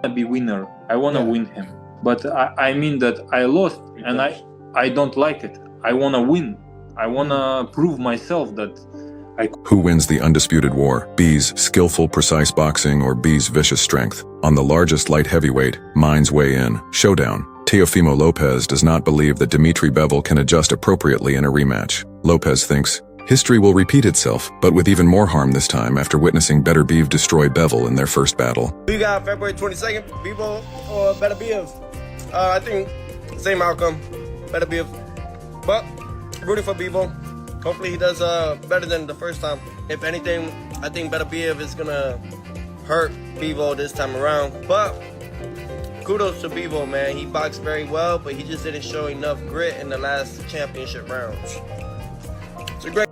to be winner. I want to win him. But I mean that I lost, and I don't like it. I want to win. I want to prove myself that Who wins the undisputed war? B's skillful, precise boxing or B's vicious strength? On the largest light heavyweight, minds weigh in. Showdown. Teofimo Lopez does not believe that Beterbiev Bivol can adjust appropriately in a rematch. Lopez thinks history will repeat itself, but with even more harm this time after witnessing Beterbiev destroy Bivol in their first battle. We got February 22nd, Bivol or Beterbiev. I think same outcome, Beterbiev. But rooting for Bivol. Hopefully he does better than the first time. If anything, I think Beterbiev is gonna hurt Bivol this time around. But kudos to Bivol, man. He boxed very well, but he just didn't show enough grit in the last championship rounds.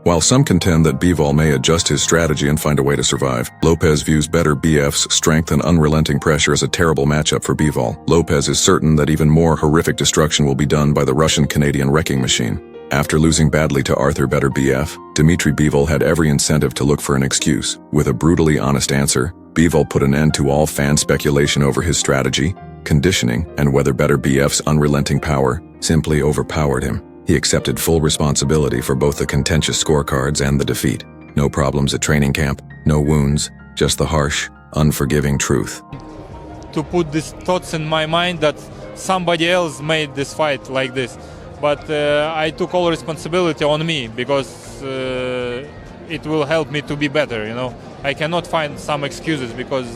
While some contend that Bivol may adjust his strategy and find a way to survive, Lopez views Beterbiev's strength and unrelenting pressure as a terrible matchup for Bivol. Lopez is certain that even more horrific destruction will be done by the Russian-Canadian wrecking machine. After losing badly to Arthur Beterbiev, Dmitry Bivol had every incentive to look for an excuse. With a brutally honest answer, Bivol put an end to all fan speculation over his strategy, conditioning, and whether Beterbiev's unrelenting power simply overpowered him. He accepted full responsibility for both the contentious scorecards and the defeat. No problems at training camp, no wounds, just the harsh, unforgiving truth. To put these thoughts in my mind that somebody else made this fight like this. But I took all responsibility on me because it will help me to be better, you know. I cannot find some excuses because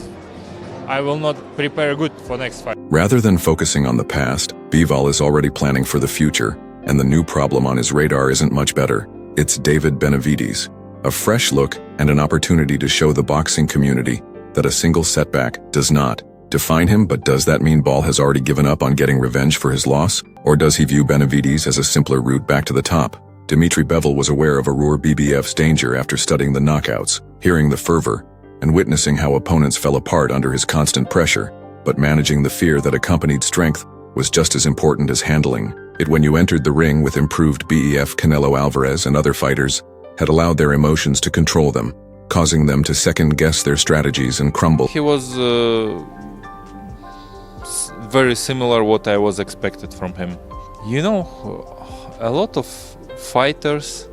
I will not prepare good for next fight. Rather than focusing on the past, Bivol is already planning for the future, and the new problem on his radar isn't much better. It's David Benavides. A fresh look and an opportunity to show the boxing community that a single setback does not define him, but does that mean Ball has already given up on getting revenge for his loss? Or does he view Benavides as a simpler route back to the top? Dmitry Bivol was aware of Arur BBF's danger after studying the knockouts, hearing the fervor, and witnessing how opponents fell apart under his constant pressure. But managing the fear that accompanied strength was just as important as handling it when you entered the ring with improved BEF. Canelo Alvarez and other fighters had allowed their emotions to control them, causing them to second-guess their strategies and crumble. He was very similar what I was expected from him. You know, a lot of fighters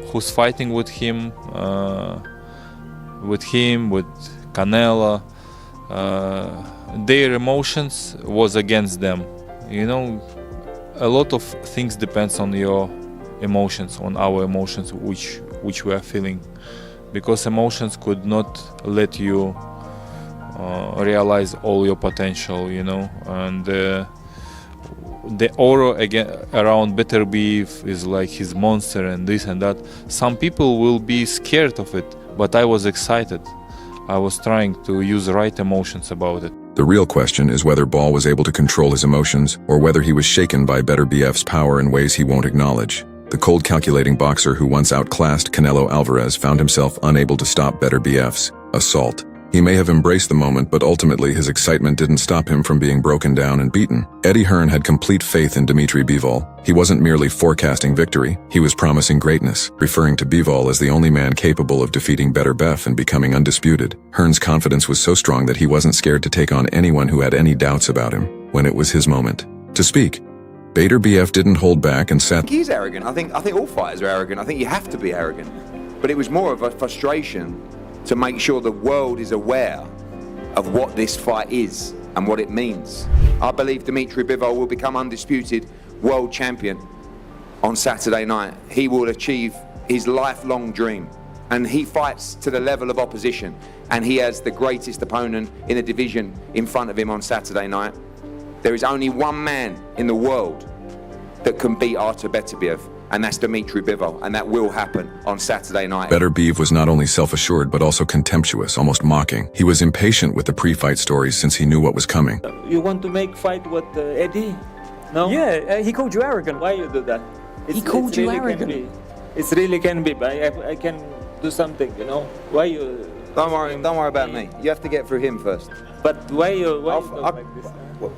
who's fighting with him, with Canelo, their emotions was against them. You know, a lot of things depends on your emotions, on our emotions, which we are feeling, because emotions could not let you realize all your potential, you know, and the aura again around Beterbiev is like his monster and this and that. Some people will be scared of it, but I was excited. I was trying to use the right emotions about it. The real question is whether Ball was able to control his emotions or whether he was shaken by Beterbiev's power in ways he won't acknowledge. The cold calculating boxer who once outclassed Canelo Alvarez found himself unable to stop Beterbiev's assault. He may have embraced the moment, but ultimately his excitement didn't stop him from being broken down and beaten. Eddie Hearn had complete faith in Dmitry Bivol. He wasn't merely forecasting victory, he was promising greatness, referring to Bivol as the only man capable of defeating Beterbiev and becoming undisputed. Hearn's confidence was so strong that he wasn't scared to take on anyone who had any doubts about him when it was his moment to speak. Beterbiev didn't hold back and sat. He's arrogant. I think all fighters are arrogant. I think you have to be arrogant. But it was more of a frustration to make sure the world is aware of what this fight is and what it means. I believe Dmitry Bivol will become undisputed world champion on Saturday night. He will achieve his lifelong dream, and he fights to the level of opposition, and he has the greatest opponent in the division in front of him on Saturday night. There is only one man in the world that can beat Artur Beterbiev, and that's Dmitry Bivol, and that will happen on Saturday night. Beterbiev was not only self-assured but also contemptuous, almost mocking. He was impatient with the pre-fight stories since he knew what was coming. You want to make fight with Eddie? No? Yeah, he called you arrogant. Why you do that? He called you arrogant. It really can be, but I can do something, you know? Why you Don't worry about me. You have to get through him first. But why you talk like this?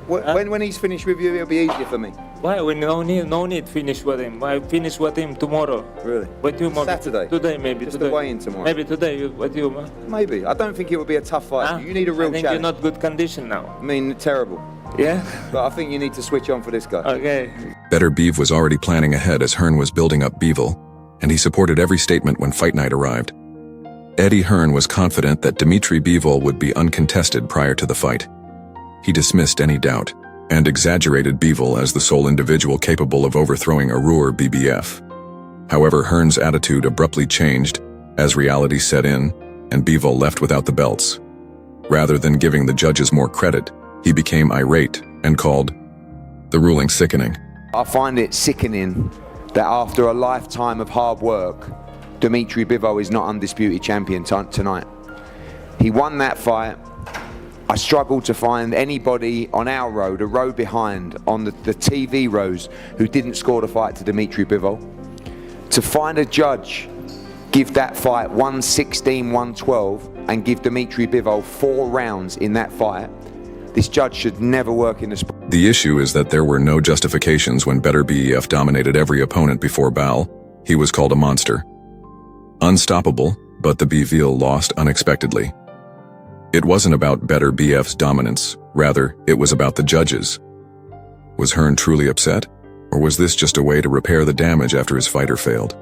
When he's finished with you, it'll be easier for me. Why? We no need finish with him. I finish with him tomorrow. Really? With you, Saturday? Today, maybe. Just today. the weigh-in tomorrow? Maybe today with you, man. Maybe. I don't think it will be a tough fight. You need a real I think challenge. you're not good condition now. I mean, terrible. Yeah? But I think you need to switch on for this guy. Okay. Beterbiev was already planning ahead as Hearn was building up Bivol, and he supported every statement when fight night arrived. Eddie Hearn was confident that Dmitry Bivol would be uncontested prior to the fight. He dismissed any doubt and exaggerated Bivol as the sole individual capable of overthrowing Arur BBF. However, Hearn's attitude abruptly changed as reality set in and Bivol left without the belts. Rather than giving the judges more credit, he became irate and called the ruling sickening. I find it sickening that after a lifetime of hard work, Dmitry Bivol is not undisputed champion tonight. He won that fight. I struggled to find anybody on our road, a row behind, on the TV rows, who didn't score the fight to Dmitry Bivol. To find a judge give that fight 116, 112, and give Dmitry Bivol 4 rounds in that fight, this judge should never work in the sport. The issue is that there were no justifications when Beterbiev dominated every opponent before Bal. He was called a monster. Unstoppable, but the Bivol lost unexpectedly. It wasn't about Beterbiev's dominance, rather, it was about the judges. Was Hearn truly upset, or was this just a way to repair the damage after his fighter failed?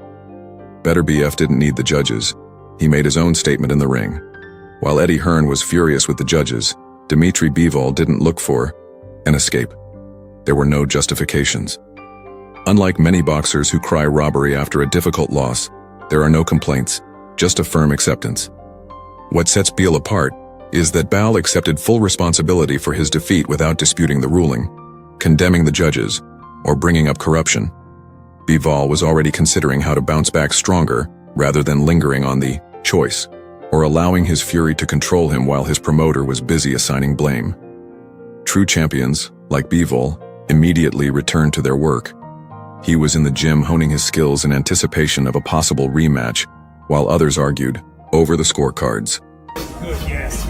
Beterbiev didn't need the judges. He made his own statement in the ring. While Eddie Hearn was furious with the judges, Dmitry Bivol didn't look for an escape. There were no justifications. Unlike many boxers who cry robbery after a difficult loss, there are no complaints, just a firm acceptance. What sets Bivol apart is that Bal accepted full responsibility for his defeat without disputing the ruling, condemning the judges, or bringing up corruption. Bivol was already considering how to bounce back stronger rather than lingering on the choice, or allowing his fury to control him while his promoter was busy assigning blame. True champions, like Bivol, immediately returned to their work. He was in the gym honing his skills in anticipation of a possible rematch, while others argued over the scorecards. Good, yes.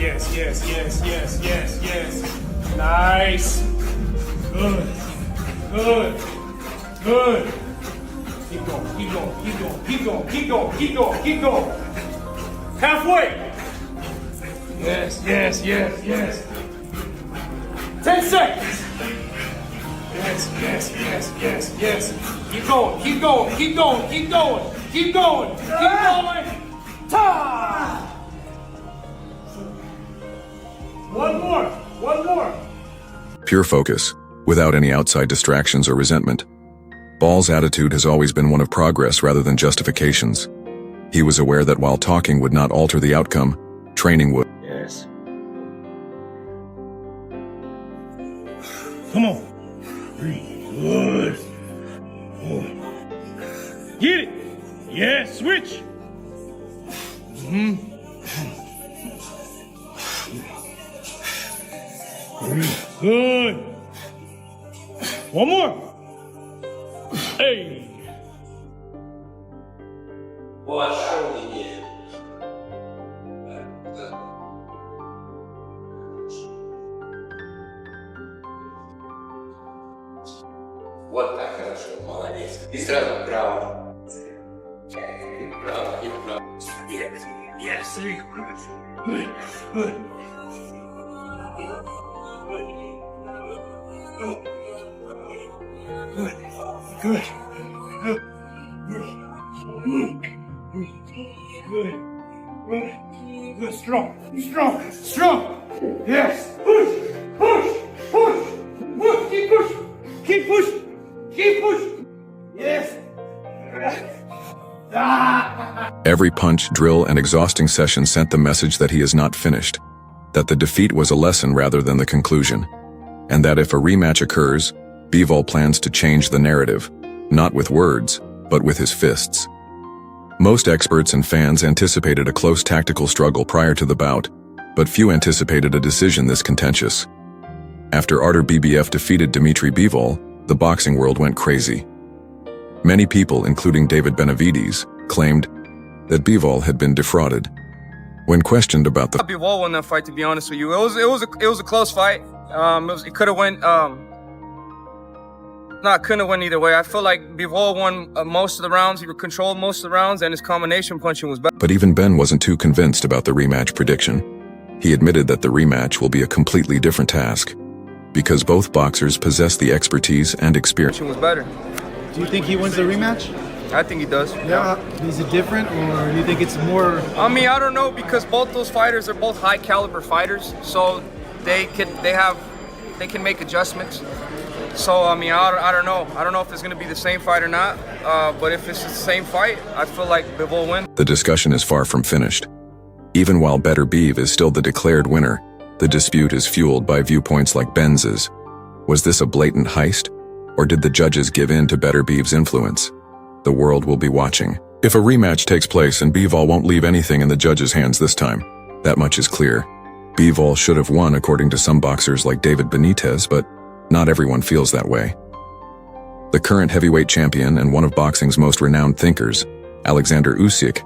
Nice. Good. Keep going. Halfway. Yes. 10 seconds. Yes. Keep going. Ta! One more. Pure focus, without any outside distractions or resentment. Bal's attitude has always been one of progress rather than justifications. He was aware that while talking would not alter the outcome, training would. Yes. Come on. Good. Get it. Yes, switch. Good. One more. Hey. Вот так хорошо, молодец. И сразу вправо. И вправо. Yes. Good. Strong. Yes. Push. Keep push. Yes. Every punch, drill, and exhausting session sent the message that he is not finished, that the defeat was a lesson rather than the conclusion, and that if a rematch occurs, Bivol plans to change the narrative, not with words, but with his fists. Most experts and fans anticipated a close tactical struggle prior to the bout, but few anticipated a decision this contentious. After Artur Beterbiev defeated Dmitry Bivol, the boxing world went crazy. Many people, including David Benavides, claimed that Bivol had been defrauded. When questioned about the Bivol won that fight, to be honest with you. It was a close fight. It could have went. It couldn't have went either way. I feel like Bivol won most of the rounds. He controlled most of the rounds, and his combination punching was better. But even Ben wasn't too convinced about the rematch prediction. He admitted that the rematch will be a completely different task, because both boxers possess the expertise and experience. Was better. Do you think he wins the rematch? I think he does. Yeah. Is it different, or do you think it's more? I mean, I don't know, because both those fighters are both high caliber fighters, so they can make adjustments. So I mean, I don't know. I don't know if it's going to be the same fight or not. But if it's the same fight, I feel like Bivol wins. The discussion is far from finished. Even while Beterbiev is still the declared winner, the dispute is fueled by viewpoints like Benz's. Was this a blatant heist, or did the judges give in to Beterbiev's influence? The world will be watching. If a rematch takes place and Bivol won't leave anything in the judges' hands this time, that much is clear. Bivol should have won according to some boxers like David Benitez, but not everyone feels that way. The current heavyweight champion and one of boxing's most renowned thinkers, Alexander Usyk,